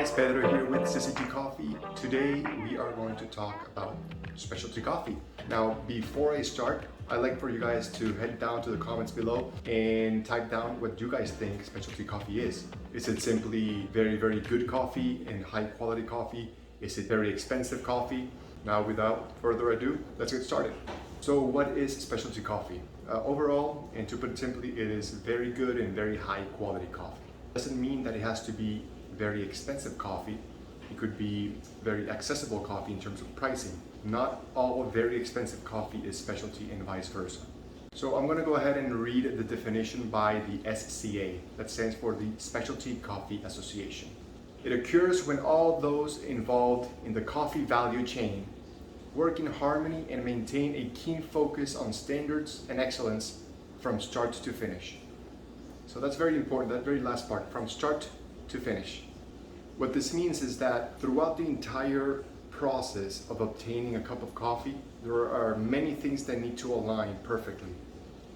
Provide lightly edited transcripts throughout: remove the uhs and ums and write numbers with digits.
guys, Pedro here with Syzygy Coffee. Today we are going to talk about specialty coffee. Now before I start, I'd like for you guys to head down to the comments below and type down what you guys think specialty coffee is. Is it simply very good coffee and high quality coffee? Is it very expensive coffee? Now without further ado, let's get started. So what is specialty coffee? Overall, and to put it simply, it is very good and very high quality coffee. Doesn't mean that it has to be very expensive coffee. It could be very accessible coffee in terms of pricing. Not all very expensive coffee is specialty and vice versa. So I'm going to go ahead and read the definition by the SCA, that stands for the Specialty Coffee Association. It occurs when all those involved in the coffee value chain work in harmony and maintain a keen focus on standards and excellence from start to finish. So that's very important, that very last part, from start to finish. What this means is that throughout the entire process of obtaining a cup of coffee, there are many things that need to align perfectly.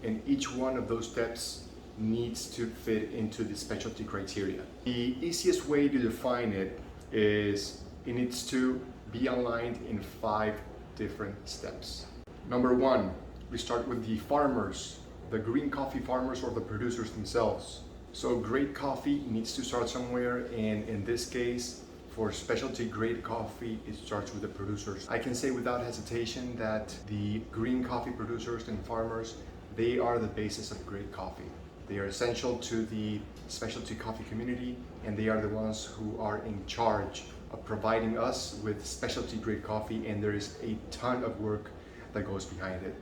And each one of those steps needs to fit into the specialty criteria. The easiest way to define it is it needs to be aligned in 5 different steps. Number 1, we start with the farmers, the green coffee farmers or the producers themselves. So great coffee needs to start somewhere, and in this case, for specialty grade coffee, it starts with the producers. I can say without hesitation that the green coffee producers and farmers, they are the basis of great coffee. They are essential to the specialty coffee community, and they are the ones who are in charge of providing us with specialty grade coffee, and there is a ton of work that goes behind it.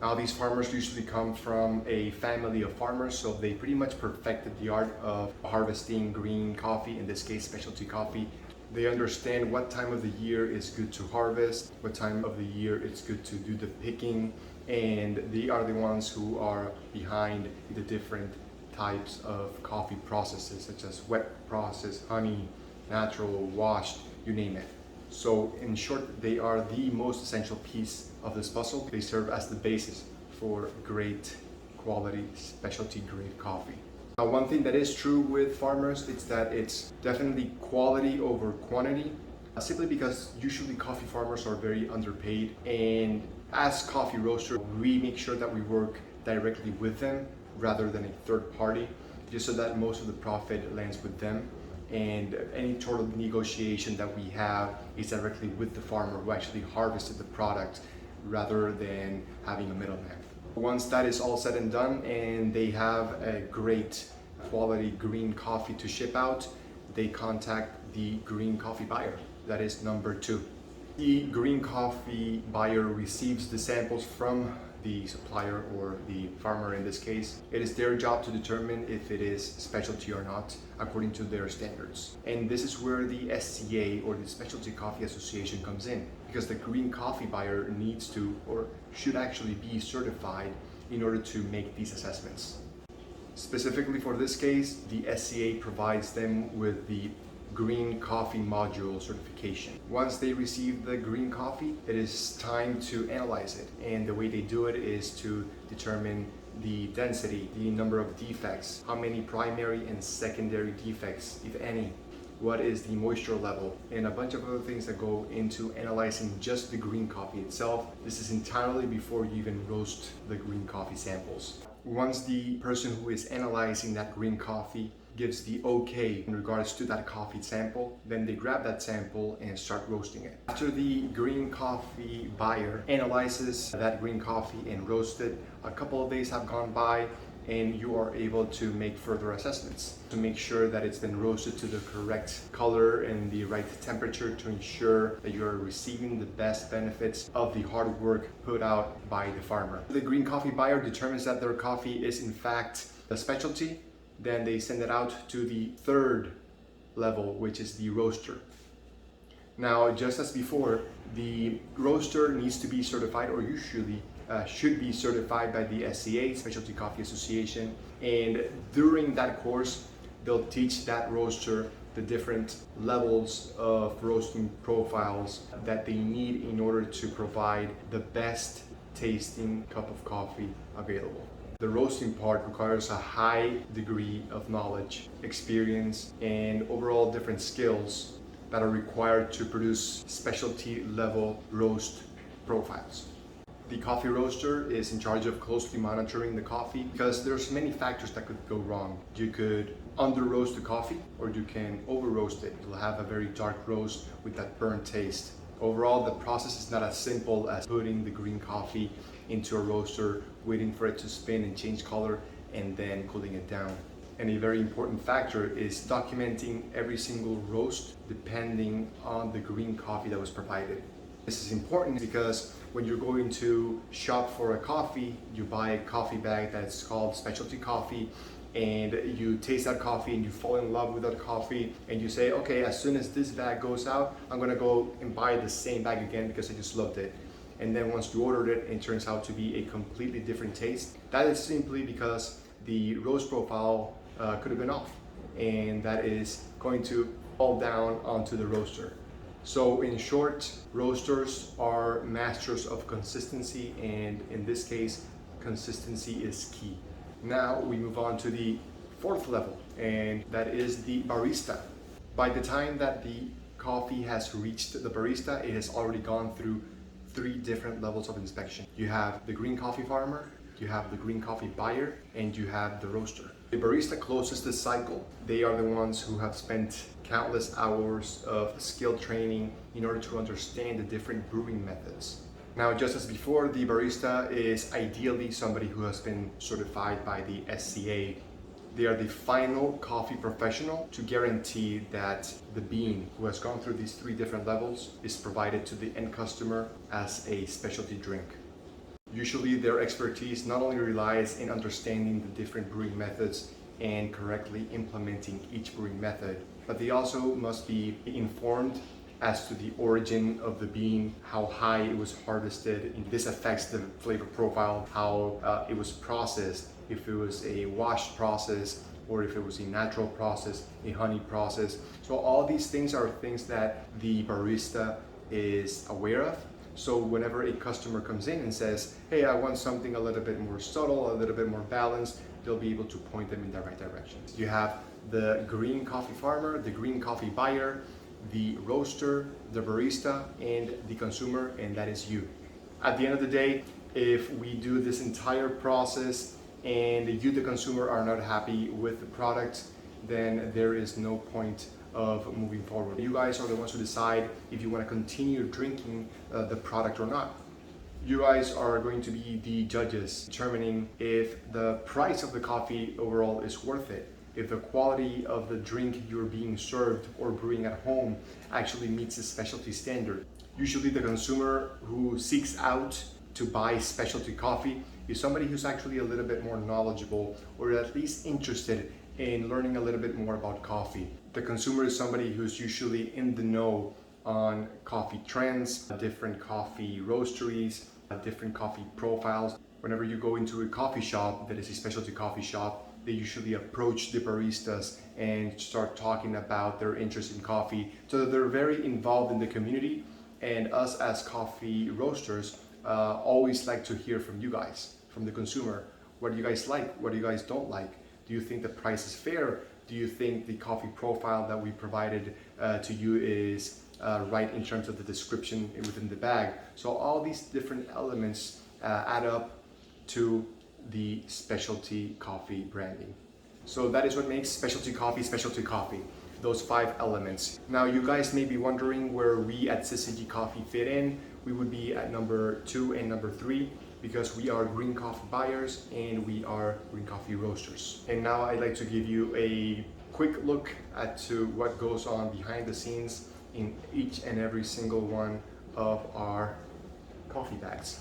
Now these farmers usually come from a family of farmers, so they pretty much perfected the art of harvesting green coffee, in this case specialty coffee. They understand what time of the year is good to harvest, what time of the year it's good to do the picking, and they are the ones who are behind the different types of coffee processes, such as wet process, honey, natural, washed, you name it. So in short, they are the most essential piece of this puzzle. They serve as the basis for great quality specialty grade coffee. Now, one thing that is true with farmers is that it's definitely quality over quantity, simply because usually coffee farmers are very underpaid, and as coffee roaster, we make sure that we work directly with them rather than a third party, just so that most of the profit lands with them. And any sort of negotiation that we have is directly with the farmer who actually harvested the product rather than having a middleman. Once that is all said and done and they have a great quality green coffee to ship out, they contact the green coffee buyer. That is number 2. The green coffee buyer receives the samples from the supplier or the farmer in this case. It is their job to determine if it is specialty or not according to their standards. And this is where the SCA or the Specialty Coffee Association comes in, because the green coffee buyer needs to or should actually be certified in order to make these assessments. Specifically for this case, the SCA provides them with the Green Coffee Module certification. Once they receive the green coffee, it is time to analyze it, and the way they do it is to determine the density, the number of defects, how many primary and secondary defects, if any, what is the moisture level, and a bunch of other things that go into analyzing just the green coffee itself. This is entirely before you even roast the green coffee samples. Once the person who is analyzing that green coffee gives the okay in regards to that coffee sample, then they grab that sample and start roasting it. After the green coffee buyer analyzes that green coffee and roasts it, a couple of days have gone by and you are able to make further assessments to make sure that it's been roasted to the correct color and the right temperature to ensure that you're receiving the best benefits of the hard work put out by the farmer. The green coffee buyer determines that their coffee is in fact a specialty. Then they send it out to the 3rd level, which is the roaster. Now, just as before, the roaster needs to be certified, or usually should be certified by the SCA, Specialty Coffee Association. And during that course, they'll teach that roaster the different levels of roasting profiles that they need in order to provide the best tasting cup of coffee available. The roasting part requires a high degree of knowledge, experience, and overall different skills that are required to produce specialty level roast profiles. The coffee roaster is in charge of closely monitoring the coffee because there's many factors that could go wrong. You could under roast the coffee, or you can over roast it. You'll have a very dark roast with that burnt taste. Overall, the process is not as simple as putting the green coffee into a roaster, waiting for it to spin and change color, and then cooling it down. And a very important factor is documenting every single roast depending on the green coffee that was provided. This is important because when you're going to shop for a coffee, you buy a coffee bag that's called specialty coffee, and you taste that coffee and you fall in love with that coffee, and you say, okay, as soon as this bag goes out, I'm gonna go and buy the same bag again because I just loved it. And then once you ordered it, it turns out to be a completely different taste. That is simply because the roast profile could have been off, and that is going to fall down onto the roaster. So in short, roasters are masters of consistency, and in this case, consistency is key. Now we move on to the fourth level, and that is the barista. By the time that the coffee has reached the barista, it has already gone through 3 different levels of inspection. You have the green coffee farmer, you have the green coffee buyer, and you have the roaster. The barista closes the cycle. They are the ones who have spent countless hours of skill training in order to understand the different brewing methods. Now, just as before, the barista is ideally somebody who has been certified by the SCA. They are the final coffee professional to guarantee that the bean, who has gone through these 3 different levels, is provided to the end customer as a specialty drink. Usually their expertise not only relies in understanding the different brewing methods and correctly implementing each brewing method, but they also must be informed as to the origin of the bean, how high it was harvested. And this affects the flavor profile, how it was processed, if it was a wash process or if it was a natural process, a honey process. So all these things are things that the barista is aware of. So whenever a customer comes in and says, hey, I want something a little bit more subtle, a little bit more balanced, they'll be able to point them in the right direction. You have the green coffee farmer, the green coffee buyer, the roaster, the barista, and the consumer, and that is you. At the end of the day, if we do this entire process and you, the consumer, are not happy with the product, then there is no point of moving forward. You guys are the ones who decide if you want to continue drinking the product or not. You guys are going to be the judges determining if the price of the coffee overall is worth it, if the quality of the drink you're being served or brewing at home actually meets the specialty standard. Usually the consumer who seeks out to buy specialty coffee is somebody who's actually a little bit more knowledgeable, or at least interested in learning a little bit more about coffee. The consumer is somebody who's usually in the know on coffee trends, different coffee roasteries, different coffee profiles. Whenever you go into a coffee shop that is a specialty coffee shop, they usually approach the baristas and start talking about their interest in coffee. So they're very involved in the community, and us as coffee roasters always like to hear from you guys, from the consumer. What do you guys like? What do you guys don't like? Do you think the price is fair? Do you think the coffee profile that we provided to you is right in terms of the description within the bag? So all these different elements add up to the specialty coffee branding. So that is what makes specialty coffee, those 5 elements. Now you guys may be wondering where we at Syzygy Coffee fit in. We would be at number 2 and number 3 because we are green coffee buyers and we are green coffee roasters. And now I'd like to give you a quick look at to what goes on behind the scenes in each and every single one of our coffee bags.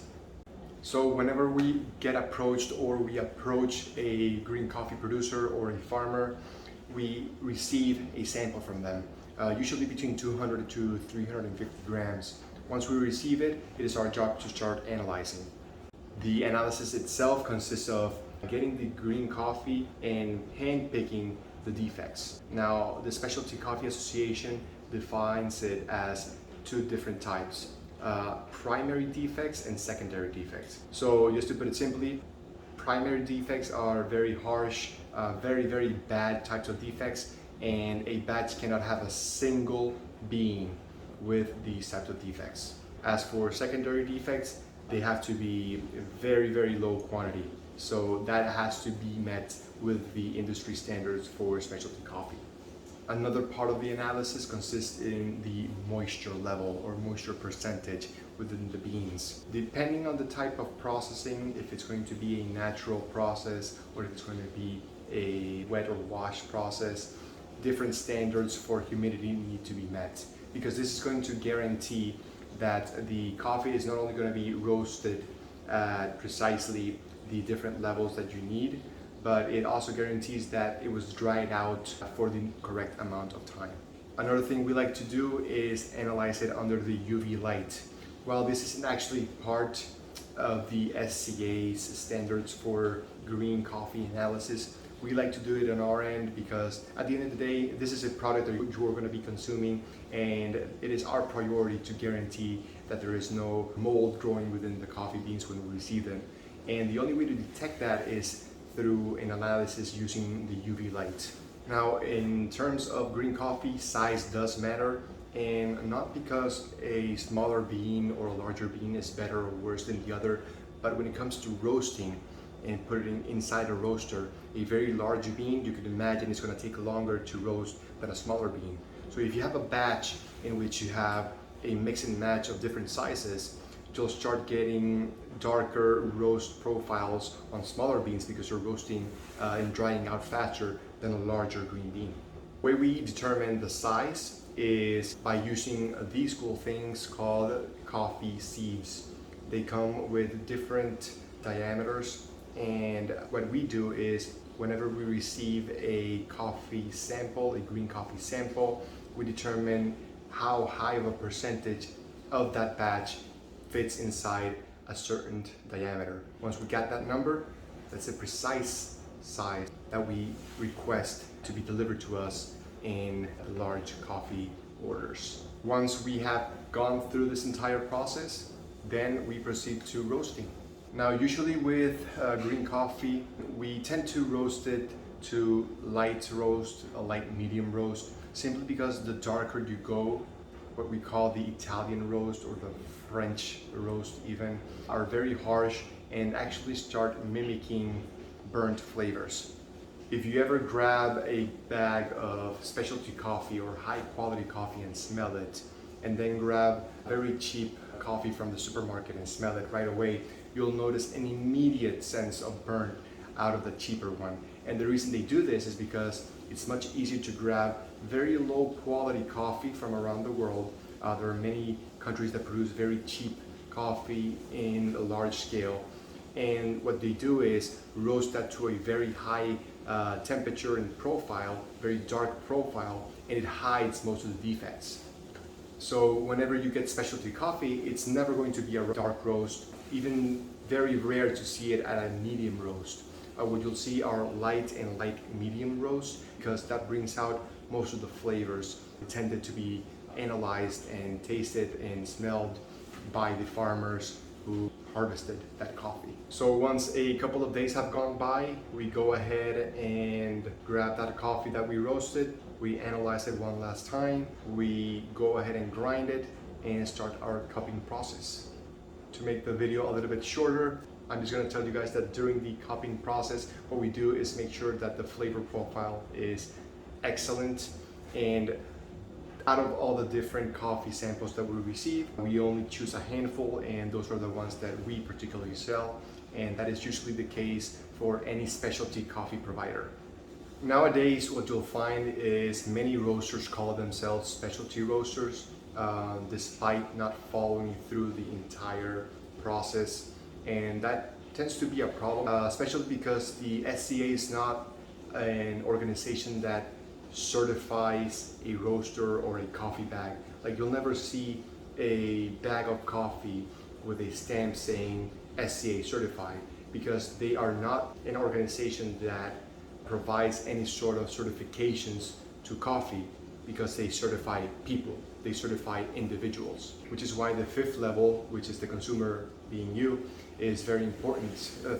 So whenever we get approached or we approach a green coffee producer or a farmer, we receive a sample from them, usually between 200 to 350 grams. Once we receive it, it is our job to start analyzing. The analysis itself consists of getting the green coffee and hand-picking the defects. Now, the Specialty Coffee Association defines it as 2 different types. Primary defects and secondary defects. So just to put it simply, primary defects are very harsh, very bad types of defects, and a batch cannot have a single bean with these types of defects. As for secondary defects, they have to be very low quantity. So that has to be met with the industry standards for specialty coffee. Another part of the analysis consists in the moisture level or moisture percentage within the beans. Depending on the type of processing, if it's going to be a natural process or if it's going to be a wet or wash process, different standards for humidity need to be met, because this is going to guarantee that the coffee is not only going to be roasted at precisely the different levels that you need, but it also guarantees that it was dried out for the correct amount of time. Another thing we like to do is analyze it under the UV light. While this isn't actually part of the SCA's standards for green coffee analysis, we like to do it on our end because at the end of the day, this is a product that you are going to be consuming, and it is our priority to guarantee that there is no mold growing within the coffee beans when we receive them. And the only way to detect that is through an analysis using the UV light. Now, in terms of green coffee, size does matter, and not because a smaller bean or a larger bean is better or worse than the other, but when it comes to roasting and putting inside a roaster, a very large bean, you can imagine it's going to take longer to roast than a smaller bean. So if you have a batch in which you have a mix and match of different sizes, you'll start getting darker roast profiles on smaller beans because you're roasting and drying out faster than a larger green bean. The way we determine the size is by using these cool things called coffee sieves. They come with different diameters, and what we do is whenever we receive a coffee sample, a green coffee sample, we determine how high of a percentage of that batch fits inside a certain diameter. Once we got that number, that's a precise size that we request to be delivered to us in large coffee orders. Once we have gone through this entire process, then we proceed to roasting. Now, usually with green coffee, we tend to roast it to light roast, a light medium roast, simply because the darker you go, what we call the Italian roast or the French roast even, are very harsh and actually start mimicking burnt flavors. If you ever grab a bag of specialty coffee or high quality coffee and smell it, and then grab very cheap coffee from the supermarket and smell it right away, you'll notice an immediate sense of burnt out of the cheaper one. And the reason they do this is because it's much easier to grab very low quality coffee from around the world. There are many countries that produce very cheap coffee in a large scale. And what they do is roast that to a very high temperature and profile, very dark profile, and it hides most of the defects. So whenever you get specialty coffee, it's never going to be a dark roast, even very rare to see it at a medium roast. What you'll see are light and light medium roast, because that brings out most of the flavors intended to be analyzed and tasted and smelled by the farmers who harvested that coffee. So once a couple of days have gone by, we go ahead and grab that coffee that we roasted, we analyze it one last time, we go ahead and grind it and start our cupping process. To make the video a little bit shorter, I'm just going to tell you guys that during the cupping process, what we do is make sure that the flavor profile is excellent, and out of all the different coffee samples that we receive, we only choose a handful, and those are the ones that we particularly sell, and that is usually the case for any specialty coffee provider. Nowadays, what you'll find is many roasters call themselves specialty roasters, despite not following through the entire process, and that tends to be a problem, especially because the SCA is not an organization that certifies a roaster or a coffee bag. Like, you'll never see a bag of coffee with a stamp saying SCA certified, because they are not an organization that provides any sort of certifications to coffee, because they certify people, they certify individuals, which is why the fifth level, which is the consumer being you, is very important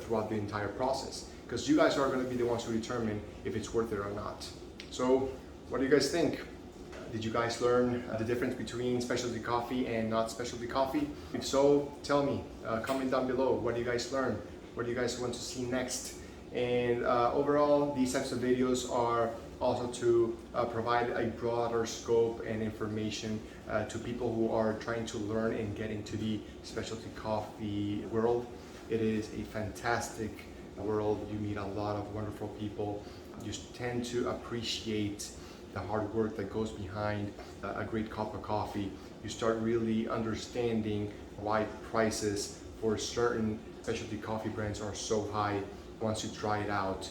throughout the entire process, because you guys are going to be the ones who determine if it's worth it or not. So what do you guys think? Did you guys learn the difference between specialty coffee and not specialty coffee? If so, tell me, comment down below. What do you guys learn? What do you guys want to see next? And overall, these types of videos are also to provide a broader scope and information to people who are trying to learn and get into the specialty coffee world. It is a fantastic world. You meet a lot of wonderful people. You tend to appreciate the hard work that goes behind a great cup of coffee. You start really understanding why prices for certain specialty coffee brands are so high once you try it out.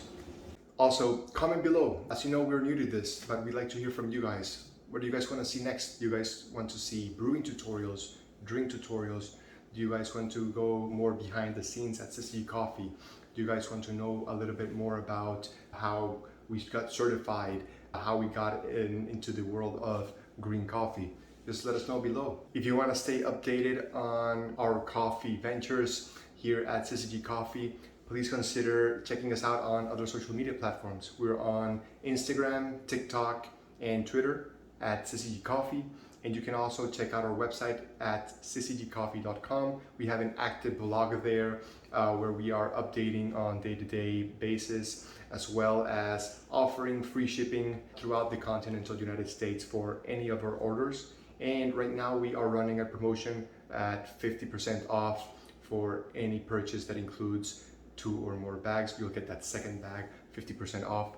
Also, comment below. As you know, we're new to this, but we'd like to hear from you guys. What do you guys want to see next? Do you guys want to see brewing tutorials, drink tutorials? Do you guys want to go more behind the scenes at Syzygy Coffee? Do you guys want to know a little bit more about how we got certified, how we got into the world of green coffee? Just let us know below. If you want to stay updated on our coffee ventures here at Syzygy Coffee, please consider checking us out on other social media platforms. We're on Instagram, TikTok, and Twitter at Syzygy Coffee. And you can also check out our website at syzygycoffee.com. We have an active blog there where we are updating on day-to-day basis, as well as offering free shipping throughout the continental United States for any of our orders. And right now we are running a promotion at 50% off for any purchase that includes 2 or more bags. You'll get that second bag 50% off.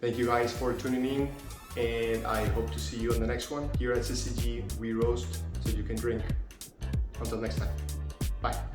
Thank you guys for tuning in, and I hope to see you on the next one. Here at Syzygy, we roast so you can drink. Until next time, bye.